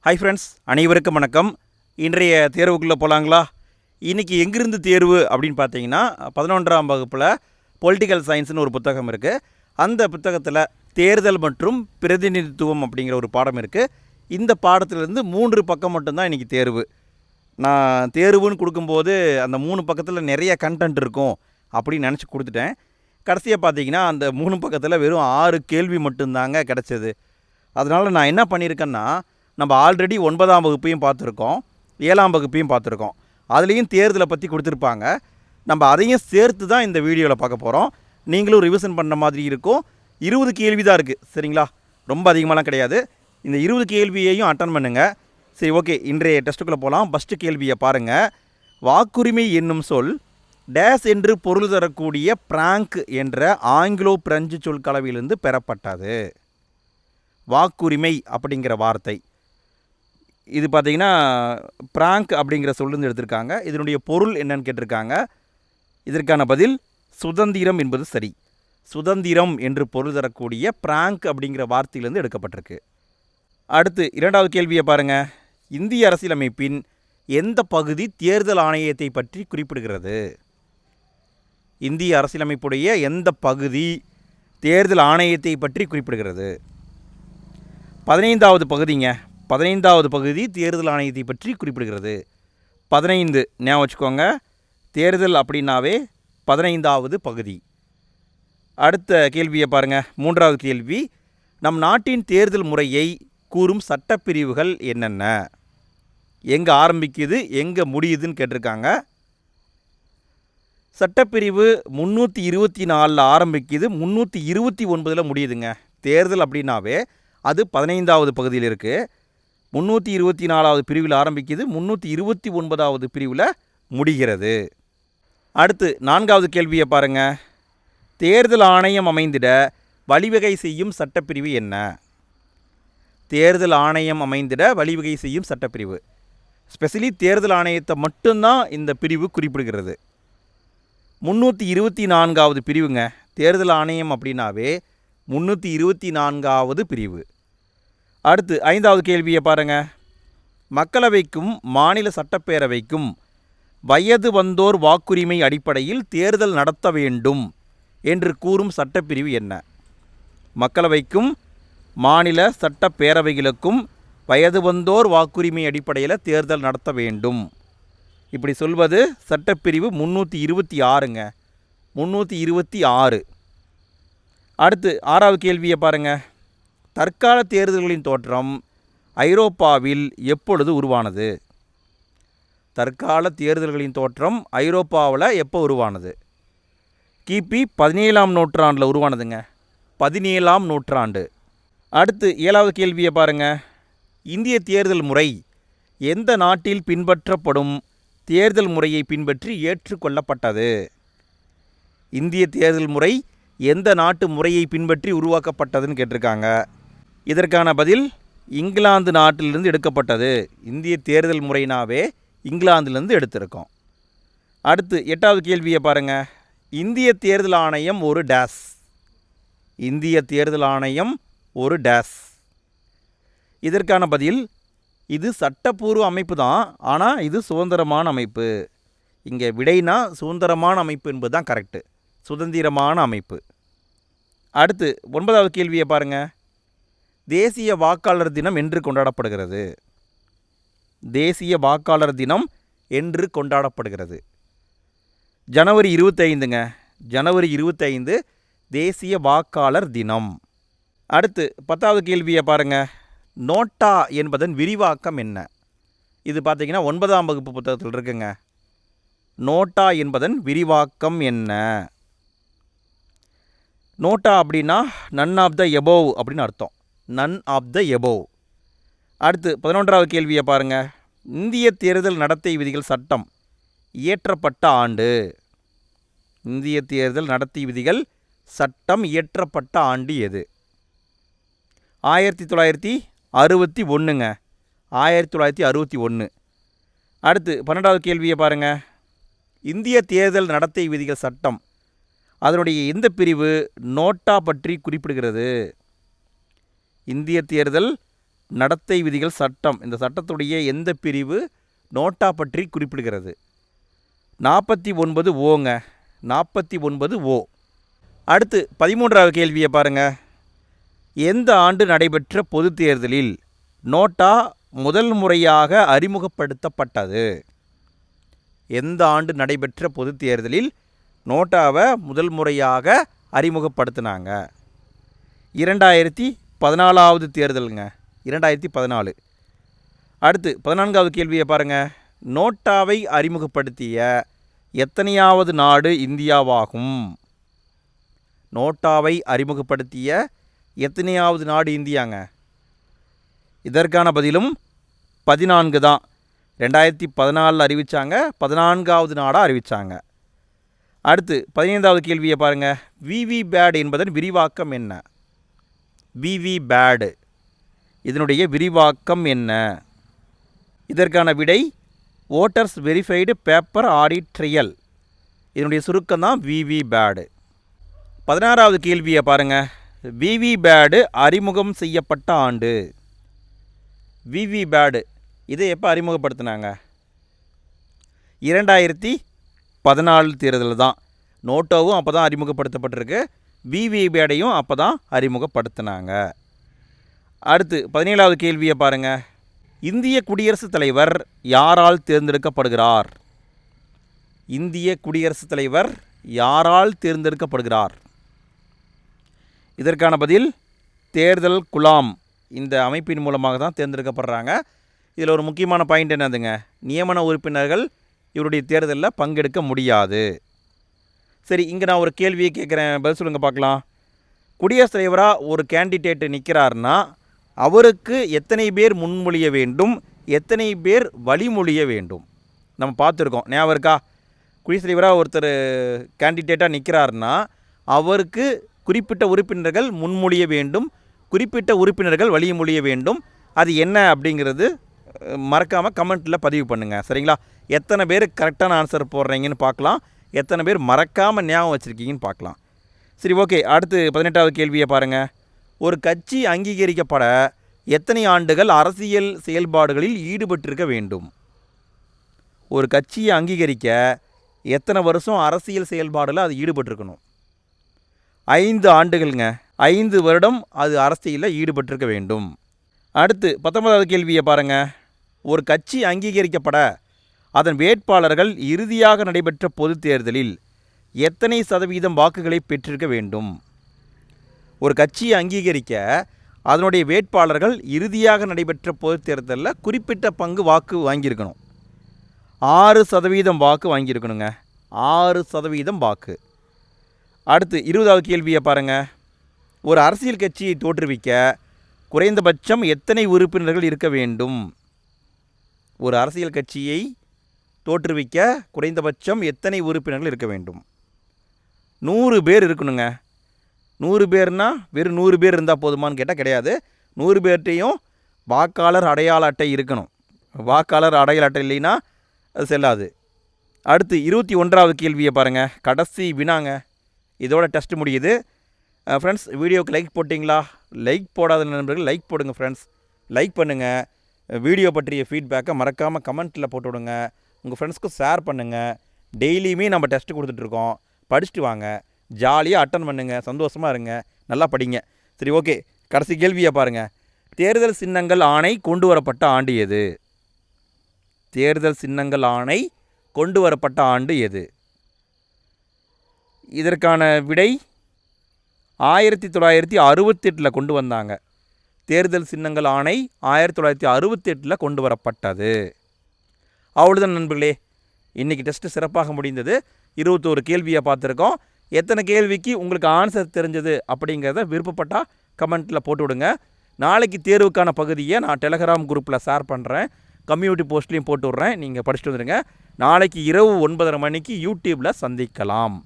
Hi friends, அனைவருக்கும் வணக்கம். இன்றைய தேர்வுக்குள்ளே போகலாங்களா? இன்றைக்கி எங்கிருந்து தேர்வு அப்படின்னு பார்த்தீங்கன்னா, 11ஆம் வகுப்பில் பொலிட்டிக்கல் சயின்ஸ்னு ஒரு புத்தகம் இருக்குது. அந்த புத்தகத்தில் தேர்தல் மற்றும் பிரதிநிதித்துவம் அப்படிங்கிற ஒரு பாடம் இருக்குது. இந்த பாடத்திலேருந்து 3 பக்கம் மட்டும்தான் இன்றைக்கி தேர்வு. நான் தேர்வுன்னு கொடுக்கும்போது அந்த 3 பக்கத்தில் நிறைய கண்டென்ட் இருக்கும் அப்படின்னு நினச்சி கொடுத்துட்டேன். கடைசியாக பார்த்தீங்கன்னா அந்த 3 பக்கத்தில் வெறும் 6 கேள்வி மட்டும்தாங்க கிடச்சிது. அதனால் நான் என்ன பண்ணியிருக்கேன்னா, நம்ம ஆல்ரெடி 9ஆம் வகுப்பையும் பார்த்துருக்கோம், 7ஆம் வகுப்பையும் பார்த்துருக்கோம். அதுலேயும் தேர்தலை பற்றி கொடுத்துருப்பாங்க. நம்ம அதையும் சேர்த்து தான் இந்த வீடியோவில் பார்க்க போகிறோம். நீங்களும் ரிவிஷன் பண்ணுற மாதிரி இருக்கும். 20 கேள்வி தான் இருக்குது, சரிங்களா? ரொம்ப அதிகமாகலாம் கிடையாது. இந்த 20 கேள்வியையும் அட்டன் பண்ணுங்கள். சரி, ஓகே, இன்றைய டெஸ்ட்டுக்குள்ளே போகலாம். ஃபஸ்ட்டு கேள்வியை பாருங்கள். வாக்குரிமை என்னும் சொல் டேஸ் என்று பொருள் தரக்கூடிய பிராங்க் என்ற ஆங்கிலோ பிரெஞ்சு சொல் கலவையிலிருந்து பெறப்பட்டது. வாக்குரிமை அப்படிங்கிற வார்த்தை இது பார்த்திங்கன்னா பிராங்க் அப்படிங்கிற சொல்லிருந்து எடுத்திருக்காங்க. இதனுடைய பொருள் என்னன்னு கேட்டிருக்காங்க. இதற்கான பதில் சுதந்திரம் என்பது சரி. சுதந்திரம் என்று பொருள் தரக்கூடிய பிராங்க் அப்படிங்கிற வார்த்தையிலிருந்து எடுக்கப்பட்டிருக்கு. அடுத்து 2வது கேள்வியை பாருங்கள். இந்திய அரசியலமைப்பின் எந்த பகுதி தேர்தல் ஆணையத்தை பற்றி குறிப்பிடுகிறது? இந்திய அரசியலமைப்புடைய எந்த பகுதி தேர்தல் ஆணையத்தை பற்றி குறிப்பிடுகிறது? 15வது பகுதிங்க. 15வது பகுதி தேர்தல் ஆணையத்தை பற்றி குறிப்பிடுகிறது. 15 ஞாபகம் வச்சுக்கோங்க. தேர்தல் அப்படின்னாவே 15வது பகுதி. அடுத்த கேள்வியை பாருங்கள். 3வது கேள்வி. நம் நாட்டின் தேர்தல் முறையை கூறும் சட்டப்பிரிவுகள் என்னென்ன? எங்கே ஆரம்பிக்குது, எங்கே முடியுதுன்னு கேட்டிருக்காங்க. சட்டப்பிரிவு 324 ஆரம்பிக்குது, 329 முடியுதுங்க. தேர்தல் அப்படின்னாவே அது 15வது பகுதியில் இருக்குது. 324வது பிரிவில் ஆரம்பிக்குது, 329வது பிரிவில் முடிகிறது. அடுத்து 4வது கேள்வியை பாருங்கள். தேர்தல் ஆணையம் அமைந்திட வழிவகை செய்யும் சட்டப்பிரிவு என்ன? தேர்தல் ஆணையம் அமைந்திட வழிவகை செய்யும் சட்டப்பிரிவு. ஸ்பெஷலி தேர்தல் ஆணையத்தை மட்டும்தான் இந்த பிரிவு குறிப்பிடுகிறது. 324வது பிரிவுங்க. தேர்தல் ஆணையம் அப்படின்னாவே 324வது பிரிவு. அடுத்து 5வது கேள்வியை பாருங்கள். மக்களவைக்கும் மாநில சட்டப்பேரவைக்கும் வயது வந்தோர் வாக்குரிமை அடிப்படையில் தேர்தல் நடத்த வேண்டும் என்று கூறும் சட்டப்பிரிவு என்ன? மக்களவைக்கும் மாநில சட்டப்பேரவைகளுக்கும் வயது வந்தோர் வாக்குரிமை அடிப்படையில் தேர்தல் நடத்த வேண்டும் இப்படி சொல்வது சட்டப்பிரிவு 326ங்க. 326. அடுத்து 6வது கேள்வியை பாருங்கள். தற்கால தேர்தல்களின் தோற்றம் ஐரோப்பாவில் எப்பொழுது உருவானது? தற்கால தேர்தல்களின் தோற்றம் ஐரோப்பாவில் எப்போ உருவானது? கிபி 17ஆம் நூற்றாண்டில் உருவானதுங்க. 17ஆம் நூற்றாண்டு. அடுத்து 7வது கேள்வியை பாருங்கள். இந்திய தேர்தல் முறை எந்த நாட்டில் பின்பற்றப்படும் தேர்தல் முறையை பின்பற்றி ஏற்றுக்கொள்ளப்பட்டது? இந்திய தேர்தல் முறை எந்த நாட்டு முறையை பின்பற்றி உருவாக்கப்பட்டதுன்னு கேட்டிருக்காங்க. இதற்கான பதில் இங்கிலாந்து நாட்டிலிருந்து எடுக்கப்பட்டது. இந்திய தேர்தல் முறைனாவே இங்கிலாந்திலிருந்து எடுத்திருக்கோம். அடுத்து 8வது கேள்வியை பாருங்கள். இந்திய தேர்தல் ஆணையம் ஒரு டேஸ். இந்திய தேர்தல் ஆணையம் ஒரு டேஸ். இதற்கான பதில் இது சட்டப்பூர்வ அமைப்பு தான், ஆனால் இது சுதந்திரமான அமைப்பு. இங்கே விடைனா சுதந்திரமான அமைப்பு என்பது தான் கரெக்டு. சுதந்திரமான அமைப்பு. அடுத்து 9வது கேள்வியை பாருங்கள். தேசிய வாக்காளர் தினம் என்று கொண்டாடப்படுகிறது? தேசிய வாக்காளர் தினம் என்று கொண்டாடப்படுகிறது ஜனவரி 25ங்க. ஜனவரி 25 தேசிய வாக்காளர் தினம். அடுத்து 10வது கேள்வியை பாருங்கள். நோட்டா என்பதன் விரிவாக்கம் என்ன? இது பார்த்தீங்கன்னா 9ஆம் வகுப்பு புத்தகத்தில் இருக்குங்க. நோட்டா என்பதன் விரிவாக்கம் என்ன? நோட்டா அப்படின்னா நன் ஆஃப் த எபோவ் அப்படின்னு அர்த்தம். None of the above. அடுத்து 11வது கேள்வியை பாருங்கள். இந்திய தேர்தல் நடத்தை விதிகள் சட்டம் இயற்றப்பட்ட ஆண்டு. இந்திய தேர்தல் நடத்தை விதிகள் சட்டம் இயற்றப்பட்ட ஆண்டு எது? 1961ங்க. 1961. அடுத்து 12வது கேள்வியை பாருங்கள். இந்திய தேர்தல் நடத்தை விதிகள் சட்டம் அதனுடைய எந்த பிரிவு நோட்டா பற்றி குறிப்பிடுகிறது? இந்திய தேர்தல் நடத்தை விதிகள் சட்டம், இந்த சட்டத்துடைய எந்த பிரிவு நோட்டா பற்றி குறிப்பிடுகிறது? 49 ஓங்க, 49 ஓ. அடுத்து 13வது கேள்வியை பாருங்கள். எந்த ஆண்டு நடைபெற்ற பொது தேர்தலில் நோட்டா முதல் முறையாக அறிமுகப்படுத்தப்பட்டது? எந்த ஆண்டு நடைபெற்ற பொது தேர்தலில் நோட்டாவை முதல் முறையாக அறிமுகப்படுத்தினாங்க? 2014வது தேர்தலுங்க, 2014. அடுத்து 14வது கேள்வியை பாருங்கள். நோட்டாவை அறிமுகப்படுத்திய எத்தனையாவது நாடு இந்தியாவாகும்? நோட்டாவை அறிமுகப்படுத்திய எத்தனையாவது நாடு இந்தியாங்க? இதற்கான பதிலும் 14 தான். 2014 அறிவித்தாங்க, 14வது நாடாக அறிவித்தாங்க. அடுத்து 15வது கேள்வியை பாருங்கள். விவிபேட் என்பதன் விரிவாக்கம் என்ன? விவிபேட் இதனுடைய விரிவாக்கம் என்ன? இதற்கான விடை voters verified paper audit trail. இதனுடைய சுருக்கம் தான் விவிபேட். 16வது கேள்வியை பாருங்கள். விவிபேட் அறிமுகம் செய்யப்பட்ட ஆண்டு. விவிபேட் இதை எப்போ அறிமுகப்படுத்தினாங்க? 2014 தேர்தலில் தான். நோட்டோவும் அப்போ தான் அறிமுகப்படுத்தப்பட்டிருக்கு, விவிபேடையும் அப்போ தான் அறிமுகப்படுத்தினாங்க. அடுத்து 17வது கேள்வியை பாருங்கள். இந்திய குடியரசுத் தலைவர் யாரால் தேர்ந்தெடுக்கப்படுகிறார்? இந்திய குடியரசுத் தலைவர் யாரால் தேர்ந்தெடுக்கப்படுகிறார்? இதற்கான பதில் தேர்தல் குழாம், இந்த அமைப்பின் மூலமாக தான் தேர்ந்தெடுக்கப்படுறாங்க. இதில் ஒரு முக்கியமான பாயிண்ட் என்னதுங்க? நியமன உறுப்பினர்கள் இவருடைய தேர்தலில் பங்கெடுக்க முடியாது. சரி, இங்கே நான் ஒரு கேள்வியை கேட்குறேன், பதில் சொல்லுங்கள் பார்க்கலாம். குடியரசுத் தலைவராக ஒரு கேண்டிடேட்டு நிற்கிறாருன்னா அவருக்கு எத்தனை பேர் முன்மொழிய வேண்டும், எத்தனை பேர் வழிமொழிய வேண்டும்? நம்ம பார்த்துருக்கோம், ஞாபகம் இருக்கா? குடியரசுத் தலைவராக ஒருத்தர் கேண்டிடேட்டாக நிற்கிறாருன்னா அவருக்கு குறிப்பிட்ட உறுப்பினர்கள் முன்மொழிய வேண்டும், குறிப்பிட்ட உறுப்பினர்கள் வழிமொழிய வேண்டும். அது என்ன அப்படிங்கிறது மறக்காமல் கமெண்ட்டில் பதிவு பண்ணுங்கள், சரிங்களா? எத்தனை பேர் கரெக்டான ஆன்சர் போடுறீங்கன்னு பார்க்கலாம், எத்தனை பேர் மறக்காமல் ஞாபகம் வச்சுருக்கீங்கன்னு பார்க்கலாம். சரி, ஓகே. அடுத்து 18வது கேள்வியை பாருங்கள். ஒரு கட்சி அங்கீகரிக்கப்பட எத்தனை ஆண்டுகள் அரசியல் செயல்பாடுகளில் ஈடுபட்டிருக்க வேண்டும்? ஒரு கட்சியை அங்கீகரிக்க எத்தனை வருஷம் அரசியல் செயல்பாடில் அது ஈடுபட்டிருக்கணும்? 5 ஆண்டுகள்ங்க, 5 வருடம் அது அரசியலில் ஈடுபட்டிருக்க வேண்டும். அடுத்து 19வது கேள்வியை பாருங்கள். ஒரு கட்சி அங்கீகரிக்கப்பட அதன் வேட்பாளர்கள் இறுதியாக நடைபெற்ற பொது தேர்தலில் எத்தனை சதவீதம் வாக்குகளை பெற்றிருக்க வேண்டும்? ஒரு கட்சியை அங்கீகரிக்க அதனுடைய வேட்பாளர்கள் இறுதியாக நடைபெற்ற பொது தேர்தலில் குறிப்பிட்ட பங்கு வாக்கு வாங்கியிருக்கணும். 6% வாக்கு வாங்கியிருக்கணுங்க, 6% வாக்கு. அடுத்து 20வது கேள்வியை பாருங்கள். ஒரு அரசியல் கட்சியை தோற்றுவிக்க குறைந்தபட்சம் எத்தனை உறுப்பினர்கள் இருக்க வேண்டும்? ஒரு அரசியல் கட்சியை தோற்றுவிக்க குறைந்தபட்சம் எத்தனை உறுப்பினர்கள் இருக்க வேண்டும்? 100 பேர் இருக்கணுங்க. 100 பேர்னா வெறும் 100 பேர் இருந்தால் போதுமான்னு கேட்டால் கிடையாது. 100 பேர்ட்டையும் வாக்காளர் அடையாள அட்டை இருக்கணும். வாக்காளர் அடையாள அட்டை இல்லைன்னா அது செல்லாது. அடுத்து 21வது கேள்வியை பாருங்கள். கடைசி வினாங்க, இதோட டெஸ்ட் முடியுது. ஃப்ரெண்ட்ஸ், வீடியோவுக்கு லைக் போட்டிங்களா? லைக் போடாத நண்பர்கள் லைக் போடுங்க ஃப்ரெண்ட்ஸ், லைக் பண்ணுங்கள். வீடியோ பற்றிய ஃபீட்பேக்கை மறக்காமல் கமெண்ட்டில் போட்டு விடுங்க. உங்கள் ஃப்ரெண்ட்ஸ்க்கு ஷேர் பண்ணுங்கள். டெய்லியுமே நம்ம டெஸ்ட்டு கொடுத்துட்ருக்கோம், படிச்சுட்டு வாங்க, ஜாலியாக அட்டன் பண்ணுங்கள், சந்தோஷமாக இருங்க, நல்லா படிங்க. சரி, ஓகே. கடைசி கேள்வியை பாருங்கள். தேர்தல் சின்னங்கள் ஆணை கொண்டு வரப்பட்ட ஆண்டு எது? தேர்தல் சின்னங்கள் ஆணை கொண்டு வரப்பட்ட ஆண்டு எது? இதற்கான விடை 1968 கொண்டு வந்தாங்க. தேர்தல் சின்னங்கள் ஆணை 1968 கொண்டு வரப்பட்டது. அவ்வளோதான் நண்பர்களே, இன்றைக்கி டெஸ்ட்டு சிறப்பாக முடிந்தது. 21 கேள்வியை பார்த்துருக்கோம். எத்தனை கேள்விக்கு உங்களுக்கு ஆன்சர் தெரிஞ்சது அப்படிங்கிறத விருப்பப்பட்டால் கமெண்ட்டில் போட்டு விடுங்க. நாளைக்கு தேர்வுக்கான பகுதியை நான் டெலகிராம் குரூப்பில் ஷேர் பண்ணுறேன், கம்யூனிட்டி போஸ்ட்லேயும் போட்டு விட்றேன். நீங்கள் படிச்சுட்டு வந்துடுங்க. நாளைக்கு இரவு 9:30 மணிக்கு யூடியூப்பில் சந்திக்கலாம்.